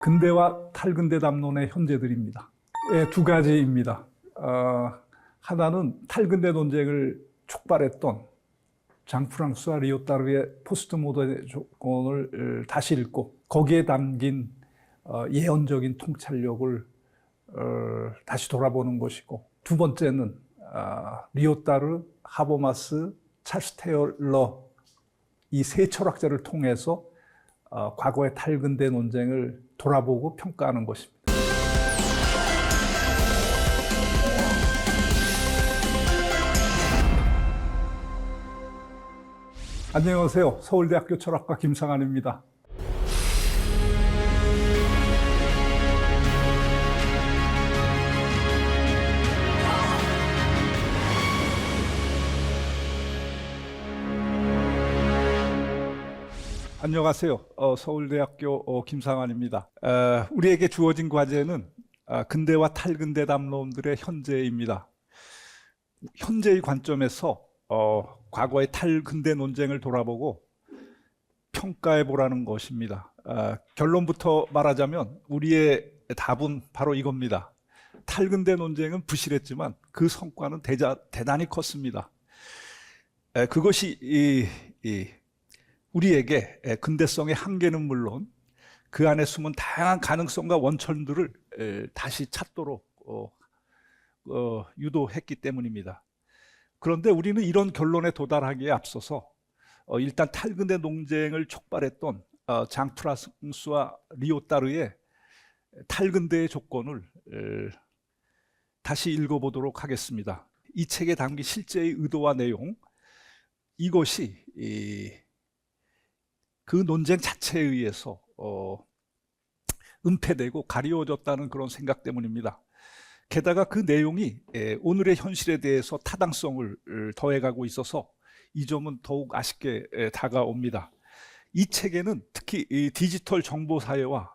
근대와 탈근대 담론의 현재들입니다. 두 가지입니다. 하나는 탈근대 논쟁을 촉발했던 장 프랑스와 리오타르의 포스트 모던의 조건을 다시 읽고 거기에 담긴 예언적인 통찰력을 다시 돌아보는 것이고, 두 번째는 리오타르, 하버마스, 찰스 테일러 이 세 철학자를 통해서 과거의 탈근대 논쟁을 돌아보고 평가하는 것입니다. 안녕하세요. 서울대학교 철학과 김상환입니다. 안녕하세요. 서울대학교 김상환입니다. 우리에게 주어진 과제는 근대와 탈근대 담론들의 현재입니다. 현재의 관점에서 과거의 탈근대 논쟁을 돌아보고 평가해보라는 것입니다. 결론부터 말하자면 우리의 답은 바로 이겁니다. 탈근대 논쟁은 부실했지만 그 성과는 대단히 컸습니다. 그것이 우리에게 근대성의 한계는 물론 그 안에 숨은 다양한 가능성과 원천들을 다시 찾도록 유도했기 때문입니다. 그런데 우리는 이런 결론에 도달하기에 앞서서 일단 탈근대 논쟁을 촉발했던 장 프랑스와 리오타르의 탈근대의 조건을 다시 읽어보도록 하겠습니다. 이 책에 담긴 실제의 의도와 내용, 이것이 그 논쟁 자체에 의해서 은폐되고 가리워졌다는 그런 생각 때문입니다. 게다가 그 내용이 오늘의 현실에 대해서 타당성을 더해가고 있어서 이 점은 더욱 아쉽게 다가옵니다. 이 책에는 특히 디지털 정보사회와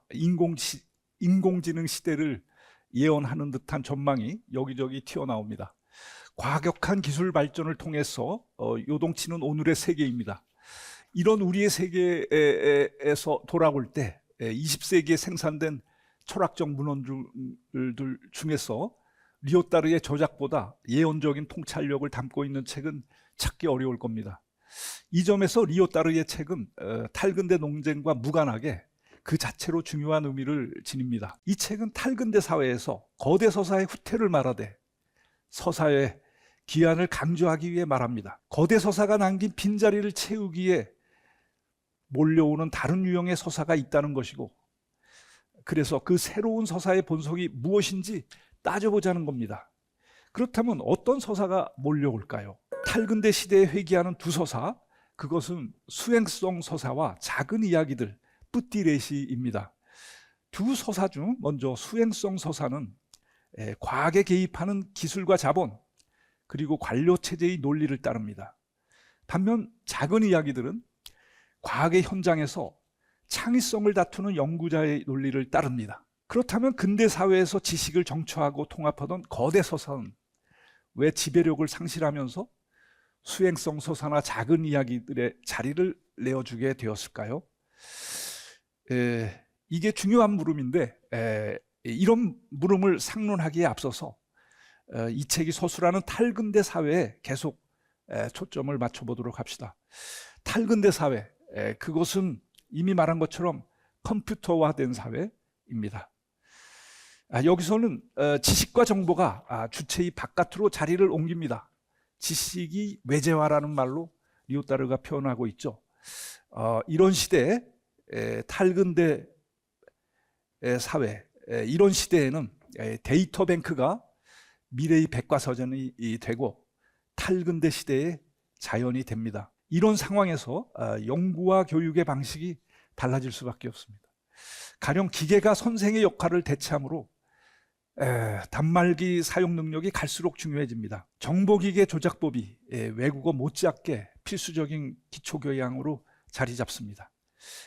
인공지능 시대를 예언하는 듯한 전망이 여기저기 튀어나옵니다. 과격한 기술 발전을 통해서 요동치는 오늘의 세계입니다. 이런 우리의 세계에서 돌아올 때 20세기에 생산된 철학적 문헌들 중에서 리오타르의 저작보다 예언적인 통찰력을 담고 있는 책은 찾기 어려울 겁니다. 이 점에서 리오타르의 책은 탈근대 논쟁과 무관하게 그 자체로 중요한 의미를 지닙니다. 이 책은 탈근대 사회에서 거대 서사의 후퇴를 말하되 서사의 기한을 강조하기 위해 말합니다. 거대 서사가 남긴 빈자리를 채우기에 몰려오는 다른 유형의 서사가 있다는 것이고, 그래서 그 새로운 서사의 본성이 무엇인지 따져보자는 겁니다. 그렇다면 어떤 서사가 몰려올까요? 탈근대 시대에 회귀하는 두 서사, 그것은 수행성 서사와 작은 이야기들, 뿌띠레시입니다. 두 서사 중 먼저 수행성 서사는 과학에 개입하는 기술과 자본, 그리고 관료체제의 논리를 따릅니다. 반면 작은 이야기들은 과학의 현장에서 창의성을 다투는 연구자의 논리를 따릅니다. 그렇다면 근대 사회에서 지식을 정처하고 통합하던 거대 서사는 왜 지배력을 상실하면서 수행성 서사나 작은 이야기들의 자리를 내어주게 되었을까요? 이게 중요한 물음인데, 이런 물음을 상론하기에 앞서서 이 책이 서술하는 탈근대 사회에 계속 초점을 맞춰보도록 합시다. 탈근대 사회, 그것은 이미 말한 것처럼 컴퓨터화된 사회입니다. 여기서는 지식과 정보가 주체의 바깥으로 자리를 옮깁니다. 지식이 외재화라는 말로 리오타르가 표현하고 있죠. 이런 시대에 탈근대 사회, 이런 시대에는 데이터 뱅크가 미래의 백과사전이 되고 탈근대 시대의 자연이 됩니다. 이런 상황에서 연구와 교육의 방식이 달라질 수밖에 없습니다. 가령 기계가 선생의 역할을 대체하므로 단말기 사용 능력이 갈수록 중요해집니다. 정보기계 조작법이 외국어 못지않게 필수적인 기초교양으로 자리 잡습니다.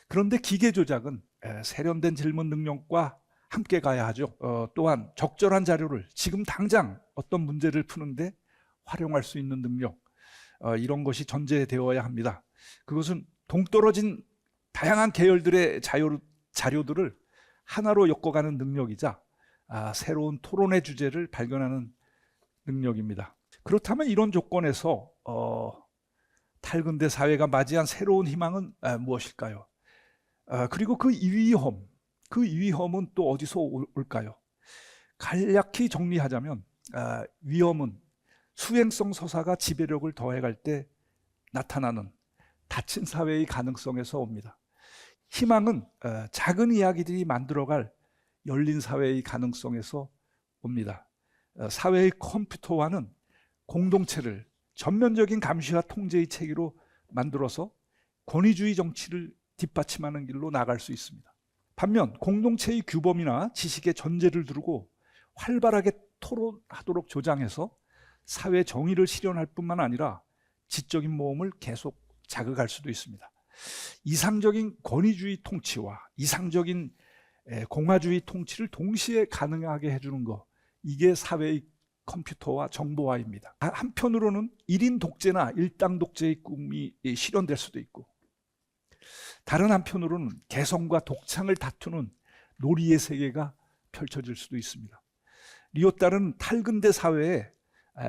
그런데 기계 조작은 세련된 질문 능력과 함께 가야 하죠. 또한 적절한 자료를 지금 당장 어떤 문제를 푸는데 활용할 수 있는 능력, 이런 것이 전제되어야 합니다. 그것은 동떨어진 다양한 계열들의 자료들을 하나로 엮어가는 능력이자 새로운 토론의 주제를 발견하는 능력입니다. 그렇다면 이런 조건에서 탈근대 사회가 맞이한 새로운 희망은 무엇일까요? 그리고 그 위험은 또 어디서 올까요? 간략히 정리하자면 위험은 수행성 서사가 지배력을 더해갈 때 나타나는 닫힌 사회의 가능성에서 옵니다. 희망은 작은 이야기들이 만들어갈 열린 사회의 가능성에서 옵니다. 사회의 컴퓨터화는 공동체를 전면적인 감시와 통제의 체계로 만들어서 권위주의 정치를 뒷받침하는 길로 나갈 수 있습니다. 반면 공동체의 규범이나 지식의 전제를 두르고 활발하게 토론하도록 조장해서 사회 정의를 실현할 뿐만 아니라 지적인 모험을 계속 자극할 수도 있습니다. 이상적인 권위주의 통치와 이상적인 공화주의 통치를 동시에 가능하게 해주는 것, 이게 사회의 컴퓨터와 정보화입니다. 한편으로는 1인 독재나 일당 독재의 꿈이 실현될 수도 있고, 다른 한편으로는 개성과 독창을 다투는 놀이의 세계가 펼쳐질 수도 있습니다. 리오따르는 탈근대 사회에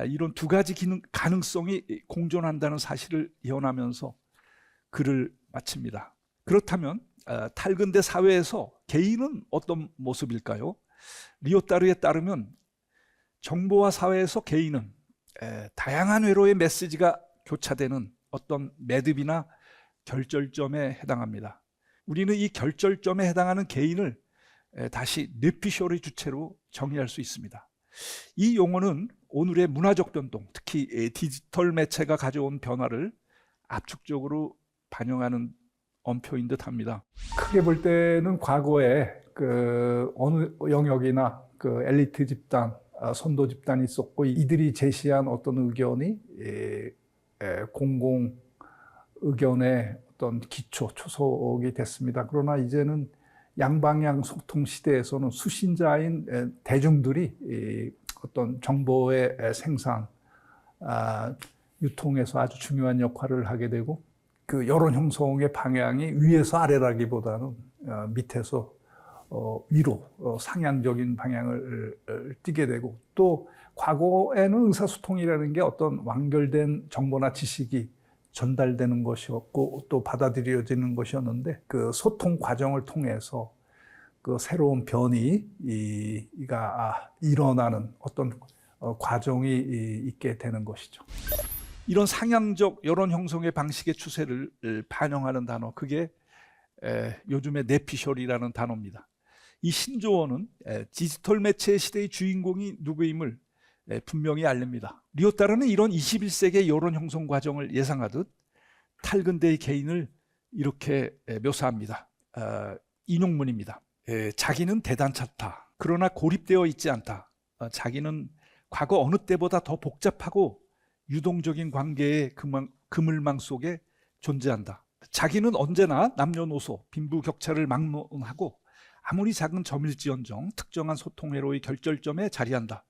이런 두 가지 가능성이 공존한다는 사실을 예언하면서 글을 마칩니다. 그렇다면 탈근대 사회에서 개인은 어떤 모습일까요? 리오따르에 따르면 정보화 사회에서 개인은 다양한 회로의 메시지가 교차되는 어떤 매듭이나 결절점에 해당합니다. 우리는 이 결절점에 해당하는 개인을 다시 뇌피셜의 주체로 정의할 수 있습니다. 이 용어는 오늘의 문화적 변동, 특히 디지털 매체가 가져온 변화를 압축적으로 반영하는 언표인 듯합니다. 크게 볼 때는 과거에 어느 영역이나 엘리트 집단, 선도 집단이 있었고, 이들이 제시한 어떤 의견이 공공 의견의 어떤 기초, 초석이 됐습니다. 그러나 이제는 양방향 소통 시대에서는 수신자인 대중들이 어떤 정보의 생산, 유통에서 아주 중요한 역할을 하게 되고, 그 여론 형성의 방향이 위에서 아래라기보다는 밑에서 위로 상향적인 방향을 띠게 되고, 또 과거에는 의사소통이라는 게 어떤 완결된 정보나 지식이 전달되는 것이었고 또 받아들여지는 것이었는데, 그 소통 과정을 통해서 그 새로운 변이가 일어나는 어떤 과정이 있게 되는 것이죠. 이런 상향적 여론 형성의 방식의 추세를 반영하는 단어, 그게 요즘의 뇌피셜이라는 단어입니다. 이 신조어는 디지털 매체 시대의 주인공이 누구임을 분명히 알립니다. 리오따르는 이런 21세기의 여론 형성 과정을 예상하듯 탈근대의 개인을 이렇게 묘사합니다. 인용문입니다. 자기는 대단찮다. 그러나 고립되어 있지 않다. 자기는 과거 어느 때보다 더 복잡하고 유동적인 관계의 그물망 속에 존재한다. 자기는 언제나 남녀노소, 빈부격차를 막론하고 아무리 작은 점일지언정 특정한 소통회로의 결절점에 자리한다.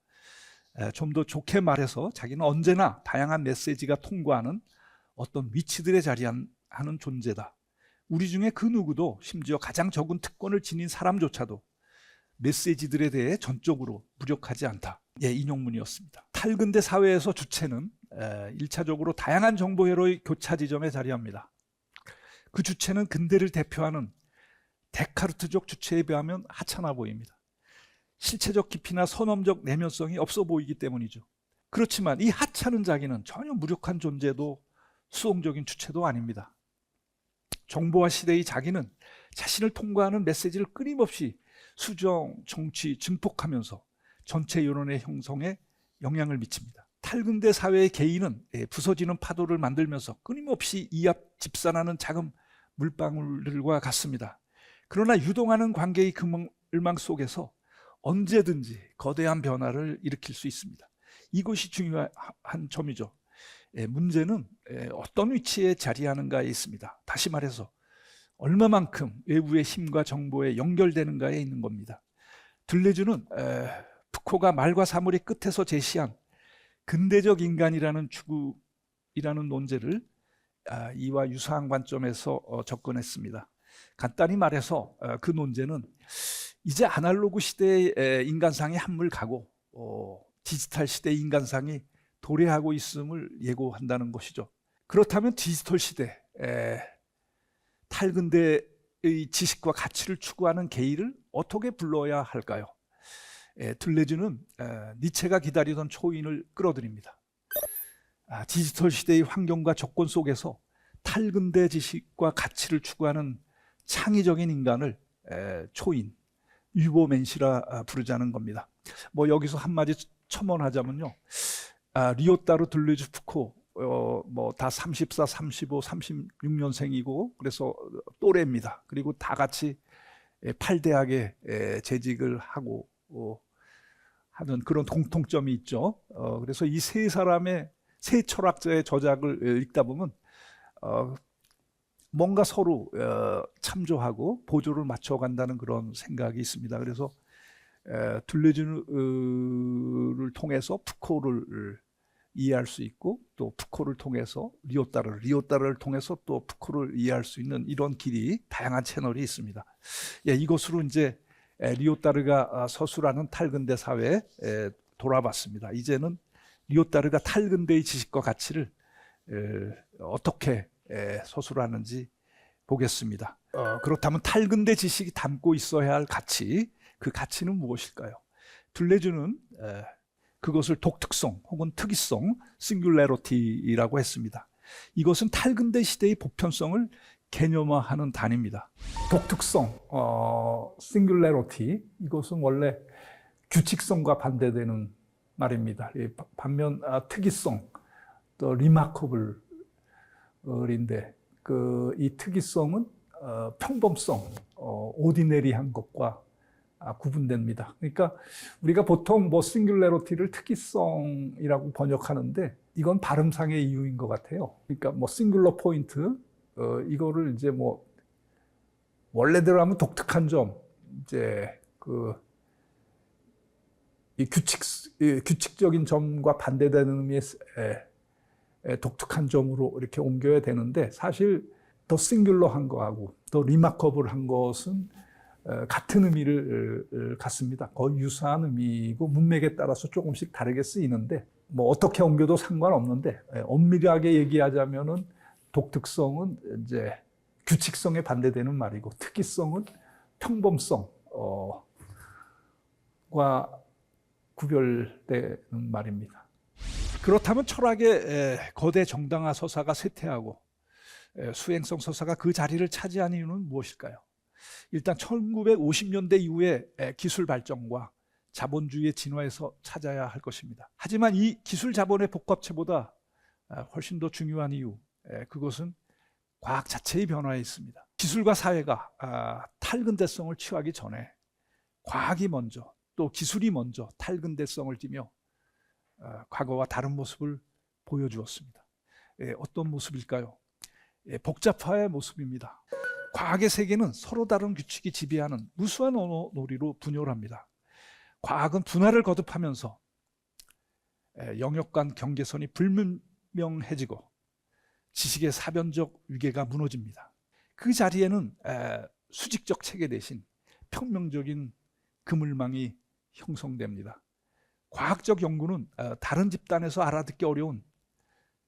좀 더 좋게 말해서 자기는 언제나 다양한 메시지가 통과하는 어떤 위치들에 자리하는 존재다. 우리 중에 그 누구도, 심지어 가장 적은 특권을 지닌 사람조차도 메시지들에 대해 전적으로 무력하지 않다. 인용문이었습니다. 탈근대 사회에서 주체는 1차적으로 다양한 정보회로의 교차 지점에 자리합니다. 그 주체는 근대를 대표하는 데카르트적 주체에 비하면 하찮아 보입니다. 실체적 깊이나 선험적 내면성이 없어 보이기 때문이죠. 그렇지만 이 하찮은 자기는 전혀 무력한 존재도 수동적인 주체도 아닙니다. 정보화 시대의 자기는 자신을 통과하는 메시지를 끊임없이 수정, 정치, 증폭하면서 전체 여론의 형성에 영향을 미칩니다. 탈근대 사회의 개인은 부서지는 파도를 만들면서 끊임없이 이합 집산하는 작은 물방울들과 같습니다. 그러나 유동하는 관계의 그물망 속에서 언제든지 거대한 변화를 일으킬 수 있습니다. 이것이 중요한 점이죠. 문제는 어떤 위치에 자리하는가에 있습니다. 다시 말해서 얼마만큼 외부의 힘과 정보에 연결되는가에 있는 겁니다. 들레주는 푸코가 말과 사물의 끝에서 제시한 근대적 인간이라는 추구이라는 논제를 이와 유사한 관점에서 접근했습니다. 간단히 말해서 그 논제는 이제 아날로그 시대의 인간상이 한물 가고 디지털 시대의 인간상이 도래하고 있음을 예고한다는 것이죠. 그렇다면 디지털 시대, 탈근대의 지식과 가치를 추구하는 게이를 어떻게 불러야 할까요? 들레즈는 니체가 기다리던 초인을 끌어들입니다. 디지털 시대의 환경과 조건 속에서 탈근대 지식과 가치를 추구하는 창의적인 인간을 초인, 유보맨시라 부르자는 겁니다. 뭐 여기서 한마디 첨언하자면요, 리오타르, 들레즈, 푸코 뭐 다 34, 35, 36년생이고 그래서 또래입니다. 그리고 다 같이 8대학에 재직을 하고 하는 그런 공통점이 있죠. 그래서 이 세 사람의 세 철학자의 저작을 읽다 보면 뭔가 서로 참조하고 보조를 맞춰간다는 그런 생각이 있습니다. 그래서 둘레즈를 통해서 푸코를 이해할 수 있고 또 푸코를 통해서 리오타르를 통해서 또 푸코를 이해할 수 있는 이런 길이 다양한 채널이 있습니다. 이것으로 이제 리오타르가 서술하는 탈근대 사회에 돌아봤습니다. 이제는 리오타르가 탈근대의 지식과 가치를 어떻게 서술하는지 보겠습니다. 그렇다면 탈근대 지식이 담고 있어야 할 가치, 그 가치는 무엇일까요? 둘레즈는 그것을 독특성 혹은 특이성, 싱귤레러티라고 했습니다. 이것은 탈근대 시대의 보편성을 개념화하는 단위입니다. 독특성, 싱귤레러티, 이것은 원래 규칙성과 반대되는 말입니다. 반면 특이성, 또 리마커블인데 이 특이성은 평범성, 오디네리한 것과 구분됩니다. 그러니까 우리가 보통 뭐 싱귤레러티를 특이성이라고 번역하는데 이건 발음상의 이유인 것 같아요. 그러니까 뭐 싱귤러 포인트, 이거를 이제 뭐 원래대로 하면 독특한 점, 이제 이 규칙적인 점과 반대되는 의미의 독특한 점으로 이렇게 옮겨야 되는데, 사실 더 싱귤러한 거하고 더 리마커블한 것은 같은 의미를 갖습니다. 거의 유사한 의미이고 문맥에 따라서 조금씩 다르게 쓰이는데 뭐 어떻게 옮겨도 상관없는데, 엄밀하게 얘기하자면은 독특성은 이제 규칙성에 반대되는 말이고 특이성은 평범성과 구별되는 말입니다. 그렇다면 철학의 거대 정당화 서사가 쇠퇴하고 수행성 서사가 그 자리를 차지한 이유는 무엇일까요? 일단 1950년대 이후에 기술 발전과 자본주의의 진화에서 찾아야 할 것입니다. 하지만 이 기술 자본의 복합체보다 훨씬 더 중요한 이유, 그것은 과학 자체의 변화에 있습니다. 기술과 사회가 탈근대성을 취하기 전에 과학이 먼저, 또 기술이 먼저 탈근대성을 띠며 과거와 다른 모습을 보여주었습니다. 어떤 모습일까요? 복잡화의 모습입니다. 과학의 세계는 서로 다른 규칙이 지배하는 무수한 언어 놀이로 분열합니다. 과학은 분할을 거듭하면서 영역 간 경계선이 불분명해지고 지식의 사변적 위계가 무너집니다. 그 자리에는 수직적 체계 대신 평면적인 그물망이 형성됩니다. 과학적 연구는 다른 집단에서 알아듣기 어려운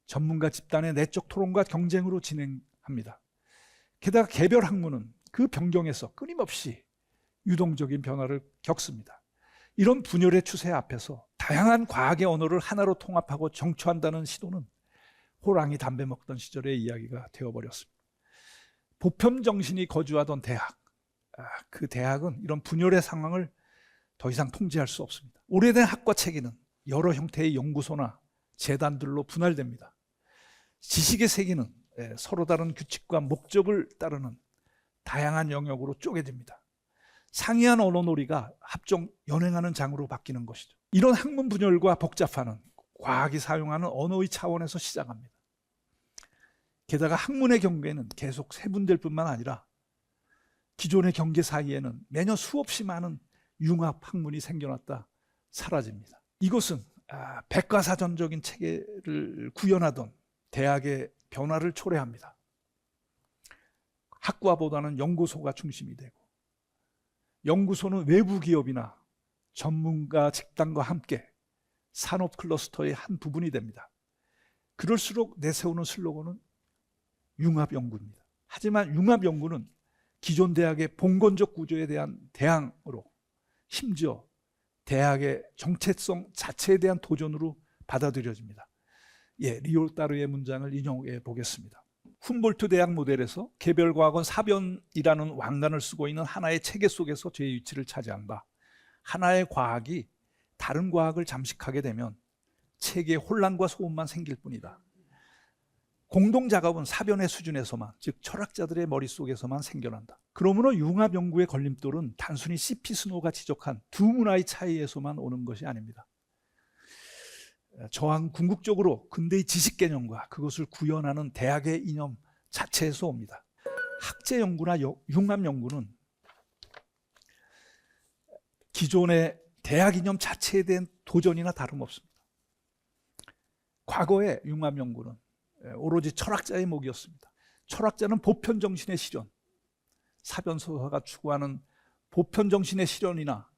전문가 집단의 내적 토론과 경쟁으로 진행합니다. 게다가 개별 학문은 그 변경에서 끊임없이 유동적인 변화를 겪습니다. 이런 분열의 추세 앞에서 다양한 과학의 언어를 하나로 통합하고 정초한다는 시도는 호랑이 담배 먹던 시절의 이야기가 되어버렸습니다. 보편 정신이 거주하던 대학, 그 대학은 이런 분열의 상황을 더 이상 통제할 수 없습니다. 오래된 학과 체계는 여러 형태의 연구소나 재단들로 분할됩니다. 지식의 세계는 서로 다른 규칙과 목적을 따르는 다양한 영역으로 쪼개집니다. 상이한 언어놀이가 합종 연행하는 장으로 바뀌는 것이죠. 이런 학문 분열과 복잡화는 과학이 사용하는 언어의 차원에서 시작합니다. 게다가 학문의 경계는 계속 세분될 뿐만 아니라 기존의 경계 사이에는 매년 수없이 많은 융합 학문이 생겨났다 사라집니다. 이것은 백과사전적인 체계를 구현하던 대학의 변화를 초래합니다. 학과보다는 연구소가 중심이 되고 연구소는 외부 기업이나 전문가 집단과 함께 산업 클러스터의 한 부분이 됩니다. 그럴수록 내세우는 슬로건은 융합연구입니다. 하지만 융합연구는 기존 대학의 봉건적 구조에 대한 대항으로, 심지어 대학의 정체성 자체에 대한 도전으로 받아들여집니다. 리오따르의 문장을 인용해 보겠습니다. 훔볼트 대학 모델에서 개별과학은 사변이라는 왕관을 쓰고 있는 하나의 체계 속에서 제 위치를 차지한다. 하나의 과학이 다른 과학을 잠식하게 되면 체계에 혼란과 소음만 생길 뿐이다. 공동 작업은 사변의 수준에서만, 즉 철학자들의 머릿속에서만 생겨난다. 그러므로 융합 연구의 걸림돌은 단순히 C.P. 스노가 지적한 두 문화의 차이에서만 오는 것이 아닙니다. 저항 궁극적으로 근대의 지식 개념과 그것을 구현하는 대학의 이념 자체에서 옵니다. 학제 연구나 융합 연구는 기존의 대학 이념 자체에 대한 도전이나 다름없습니다. 과거의 융합 연구는 오로지 철학자의 목이었습니다. 철학자는 보편 정신의 실현, 사변서사가 추구하는 보편 정신의 실현이나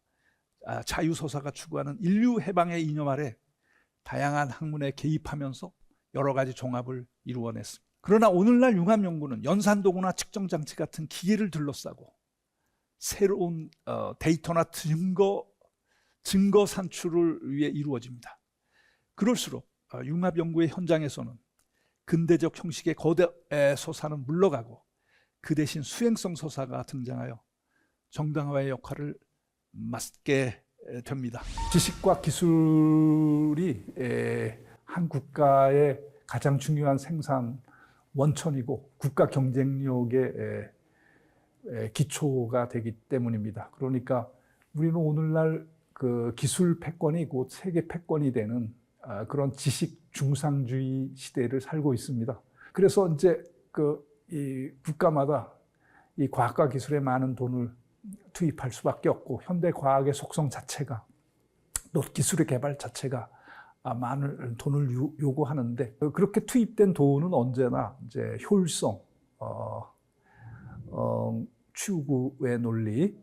자유서사가 추구하는 인류 해방의 이념 아래 다양한 학문에 개입하면서 여러 가지 종합을 이루어냈습니다. 그러나 오늘날 융합연구는 연산도구나 측정장치 같은 기계를 둘러싸고 새로운 데이터나 증거 산출을 위해 이루어집니다. 그럴수록 융합연구의 현장에서는 근대적 형식의 거대 서사는 물러가고 그 대신 수행성 서사가 등장하여 정당화의 역할을 맡게 됩니다. 지식과 기술이 한 국가의 가장 중요한 생산 원천이고 국가 경쟁력의 기초가 되기 때문입니다. 그러니까 우리는 오늘날 그 기술 패권이 곧 세계 패권이 되는 그런 지식 중상주의 시대를 살고 있습니다. 그래서 이제 이 국가마다 이 과학과 기술에 많은 돈을 투입할 수밖에 없고 현대 과학의 속성 자체가 또 기술의 개발 자체가 많은 돈을 요구하는데 그렇게 투입된 돈은 언제나 이제 효율성, 추구의 논리,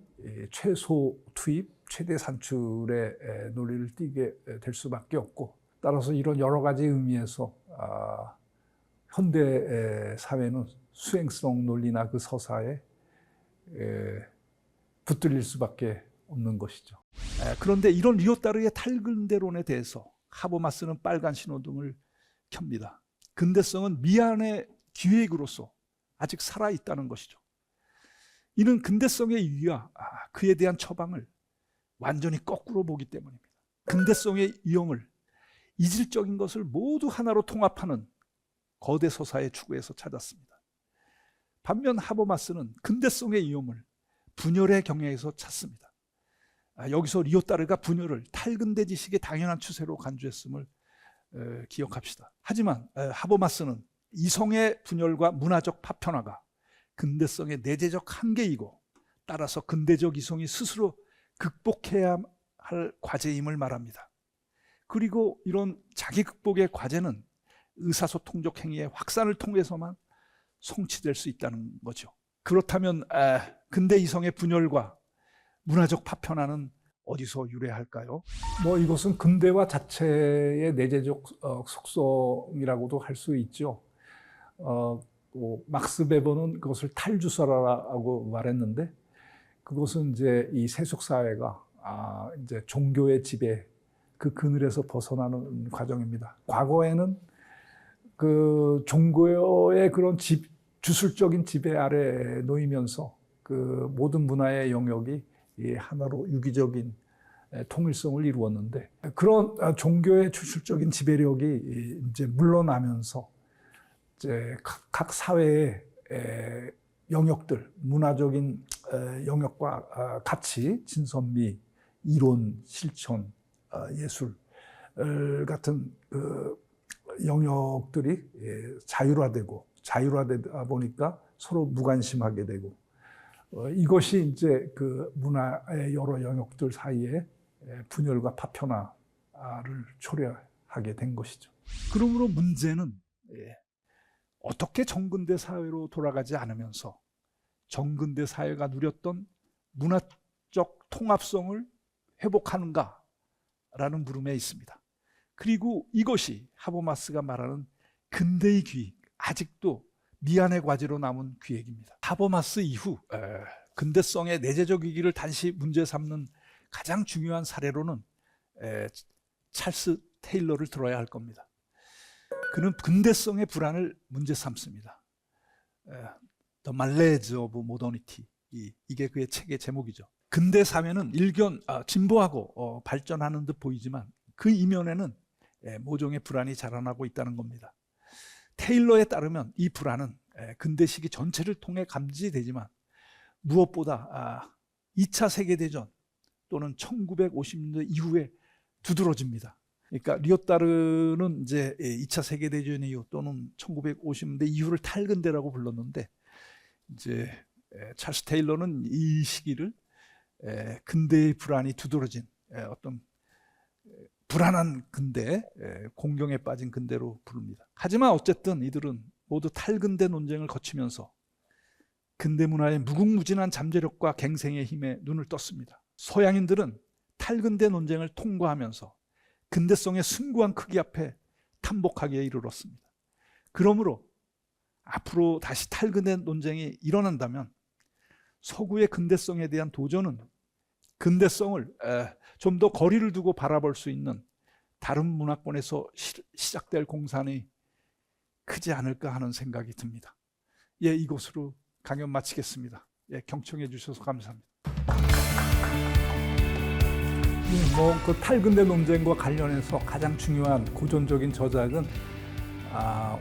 최소 투입, 최대 산출의 논리를 띠게 될 수밖에 없고 따라서 이런 여러 가지 의미에서 현대 사회는 수행성 논리나 그 서사에 붙들릴 수밖에 없는 것이죠. 그런데 이런 리오따르의 탈근대론에 대해서 하버마스는 빨간 신호등을 켭니다. 근대성은 미안의 기획으로서 아직 살아있다는 것이죠. 이는 근대성의 이유와 그에 대한 처방을 완전히 거꾸로 보기 때문입니다. 근대성의 유형을 이질적인 것을 모두 하나로 통합하는 거대 서사의 추구에서 찾았습니다. 반면 하버마스는 근대성의 위험을 분열의 경향에서 찾습니다. 여기서 리오따르가 분열을 탈근대 지식의 당연한 추세로 간주했음을 기억합시다. 하지만 하버마스는 이성의 분열과 문화적 파편화가 근대성의 내재적 한계이고 따라서 근대적 이성이 스스로 극복해야 할 과제임을 말합니다. 그리고 이런 자기 극복의 과제는 의사소통적 행위의 확산을 통해서만 성취될 수 있다는 거죠. 그렇다면 근대 이성의 분열과 문화적 파편화는 어디서 유래할까요? 이것은 근대화 자체의 내재적 속성이라고도 할 수 있죠. 막스 베버는 그것을 탈주설화라고 말했는데 그것은 이제 이 세속 사회가 이제 종교의 지배, 그 그늘에서 벗어나는 과정입니다. 과거에는 그 종교의 그런 주술적인 지배 아래 놓이면서 그 모든 문화의 영역이 하나로 유기적인 통일성을 이루었는데 그런 종교의 주술적인 지배력이 이제 물러나면서 이제 각 사회의 영역들, 문화적인 영역과 가치, 진선미, 이론, 실천, 예술 같은 영역들이 자율화되다 보니까 서로 무관심하게 되고 이것이 이제 그 문화의 여러 영역들 사이에 분열과 파편화를 초래하게 된 것이죠. 그러므로 문제는 어떻게 정근대 사회로 돌아가지 않으면서 정근대 사회가 누렸던 문화 정신적 통합성을 회복하는가라는 물음에 있습니다. 그리고 이것이 하버마스가 말하는 근대의 기획, 아직도 미안의 과제로 남은 기획입니다. 하버마스 이후 근대성의 내재적 위기를 단시 문제 삼는 가장 중요한 사례로는 찰스 테일러를 들어야 할 겁니다. 그는 근대성의 불안을 문제 삼습니다. The Malaise of Modernity, 이게 그의 책의 제목이죠. 근대 사회는 일견 진보하고 발전하는 듯 보이지만 그 이면에는 모종의 불안이 자라나고 있다는 겁니다. 테일러에 따르면 이 불안은 근대 시기 전체를 통해 감지되지만 무엇보다 2차 세계대전 또는 1950년대 이후에 두드러집니다. 그러니까 리오타르는 이제 2차 세계대전 이후 또는 1950년대 이후를 탈근대라고 불렀는데, 이제 찰스 테일러는 이 시기를 근대의 불안이 두드러진 어떤 불안한 근대, 공경에 빠진 근대로 부릅니다. 하지만 어쨌든 이들은 모두 탈근대 논쟁을 거치면서 근대 문화의 무궁무진한 잠재력과 갱생의 힘에 눈을 떴습니다. 서양인들은 탈근대 논쟁을 통과하면서 근대성의 숭고한 크기 앞에 탄복하기에 이르렀습니다. 그러므로 앞으로 다시 탈근대 논쟁이 일어난다면 서구의 근대성에 대한 도전은 근대성을 좀 더 거리를 두고 바라볼 수 있는 다른 문화권에서 시작될 공산이 크지 않을까 하는 생각이 듭니다. 이것으로 강연 마치겠습니다. 경청해 주셔서 감사합니다. 그 탈근대 논쟁과 관련해서 가장 중요한 고전적인 저작은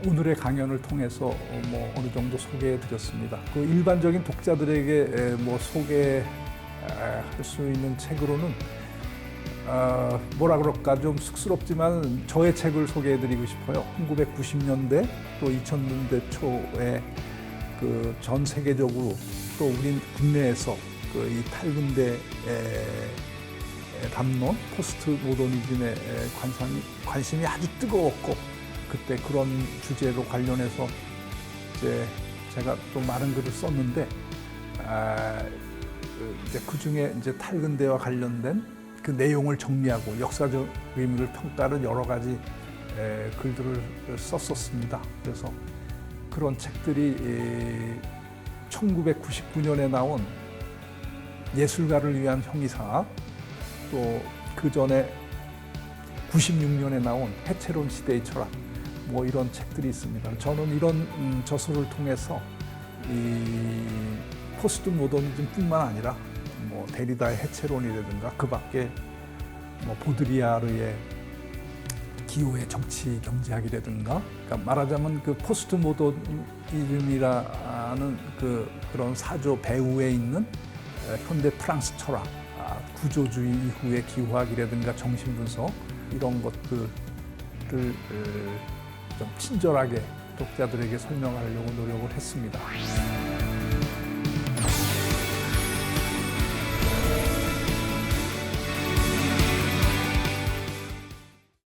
오늘의 강연을 통해서 어느 정도 소개해 드렸습니다. 그 일반적인 독자들에게 소개할 수 있는 책으로는 뭐라 그럴까 좀 쑥스럽지만 저의 책을 소개해 드리고 싶어요. 1990년대 또 2000년대 초에 그 전 세계적으로 또 우리 국내에서 그 이 탈근대 담론, 포스트 모더니즘에 관심이 아주 뜨거웠고, 그때 그런 주제로 관련해서 이제 제가 또 많은 글을 썼는데, 이제 그 중에 이제 탈근대와 관련된 그 내용을 정리하고 역사적 의미를 평가하는 여러 가지 글들을 썼었습니다. 그래서 그런 책들이 1999년에 나온 예술가를 위한 형이사, 또 그 전에 96년에 나온 해체론 시대의 철학, 이런 책들이 있습니다. 저는 이런 저서를 통해서 이 포스트 모더니즘뿐만 아니라 데리다의 해체론이라든가 그 밖에 보드리아르의 기호의 정치 경제학이라든가, 그러니까 말하자면 그 포스트 모더니즘이라는 그런 사조 배후에 있는 현대 프랑스 철학, 구조주의 이후의 기호학이라든가 정신분석, 이런 것들을 좀 친절하게 독자들에게 설명하려고 노력을 했습니다.